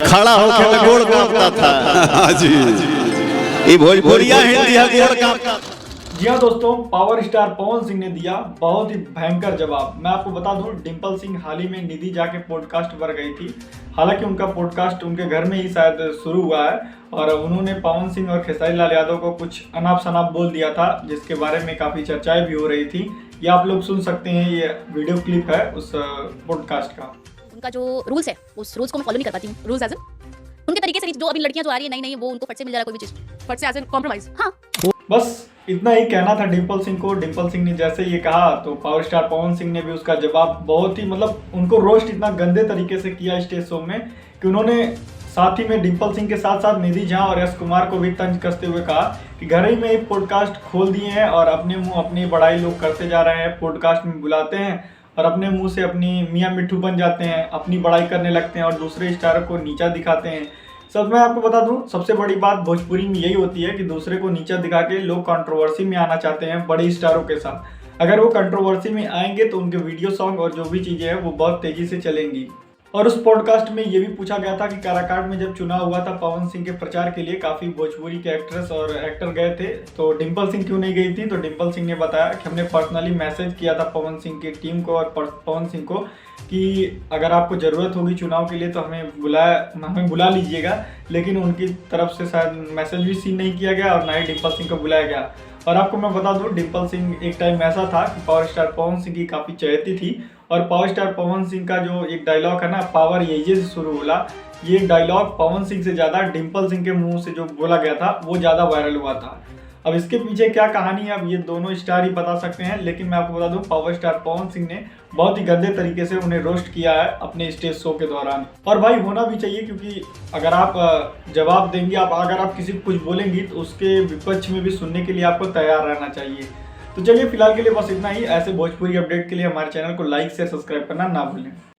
खड़ा होकर में गोड़ कांपता था। जी ये भोजपुरिया हिंदी है गोड़ कांपता। जी हाँ दोस्तों, पावर स्टार पवन सिंह ने दिया बहुत ही भयंकर जवाब। मैं आपको बता दूं, डिम्पल सिंह हाल ही में निधि जाके पॉडकास्ट पर गई थी। हालांकि उनका पॉडकास्ट उनके घर में ही शायद शुरू हुआ है और उन्होंने पवन सिंह और खेसारी लाल यादव को कुछ अनाप शनाप बोल दिया था, जिसके बारे में काफ़ी चर्चाएं भी हो रही थी। ये आप लोग सुन सकते हैं, ये वीडियो क्लिप है उस पॉडकास्ट का। उनका जो रूल्स है उस रूल्स को मैं फॉलो नहीं कर पाती हूँ। रूल्स एज उनके तरीके से जो अभी लड़कियां जो आ रही है नई वो उनको फट से मिल जा रहा है कोई भी चीज फट से एज एन कॉम्प्रोमाइज। हाँ बस इतना ही कहना था डिम्पल सिंह को। डिम्पल सिंह ने जैसे ये कहा तो पावर स्टार पवन सिंह ने भी उसका जवाब बहुत ही उनको रोस्ट इतना गंदे तरीके से किया स्टेज शो में कि उन्होंने साथ ही में डिम्पल सिंह के साथ साथ निधि झा और यश कुमार को भी तंज कसते हुए कहा कि घर ही में एक पॉडकास्ट खोल दिए हैं और अपने मुंह अपनी बड़ाई लोग करते जा रहे हैं, पॉडकास्ट में बुलाते हैं और अपने मुंह से अपनी मियाँ मिट्ठू बन जाते हैं, अपनी बड़ाई करने लगते हैं और दूसरे स्टार को नीचा दिखाते हैं। सब मैं आपको बता दूं, सबसे बड़ी बात भोजपुरी में यही होती है कि दूसरे को नीचा दिखा के लोग कंट्रोवर्सी में आना चाहते हैं बड़े स्टारों के साथ। अगर वो कंट्रोवर्सी में आएंगे तो उनके वीडियो सॉन्ग और जो भी चीज़ें हैं वो बहुत तेज़ी से चलेंगी। और उस पॉडकास्ट में ये भी पूछा गया था कि काराकाट में जब चुनाव हुआ था पवन सिंह के प्रचार के लिए काफ़ी भोजपुरी के एक्ट्रेस और एक्टर गए थे, तो डिम्पल सिंह क्यों नहीं गई थी। तो डिम्पल सिंह ने बताया कि हमने पर्सनली मैसेज किया था पवन सिंह की टीम को और पवन सिंह को कि अगर आपको ज़रूरत होगी चुनाव के लिए तो हमें बुला लीजिएगा, लेकिन उनकी तरफ से शायद मैसेज भी सीन नहीं किया गया और ना ही डिम्पल सिंह को बुलाया गया। और आपको मैं बता दूं, डिम्पल सिंह एक टाइम ऐसा था कि पावर स्टार पवन सिंह की काफ़ी चहेती थी और पावर स्टार पवन सिंह का जो एक डायलॉग है ना, पावर यही से शुरू होला, ये डायलॉग पवन सिंह से ज़्यादा डिम्पल सिंह के मुंह से जो बोला गया था वो ज़्यादा वायरल हुआ था। अब इसके पीछे क्या कहानी है अब ये दोनों स्टार ही बता सकते हैं, लेकिन मैं आपको बता दूं पावर स्टार पवन सिंह ने बहुत ही गंदे तरीके से उन्हें रोस्ट किया है अपने स्टेज शो के दौरान। और भाई होना भी चाहिए, क्योंकि अगर आप जवाब देंगे, अगर आप किसी को कुछ बोलेंगी तो उसके विपक्ष में भी सुनने के लिए आपको तैयार रहना चाहिए। तो चलिए फिलहाल के लिए बस इतना ही। ऐसे भोजपुरी अपडेट के लिए हमारे चैनल को लाइक शेयर सब्सक्राइब करना ना भूलें।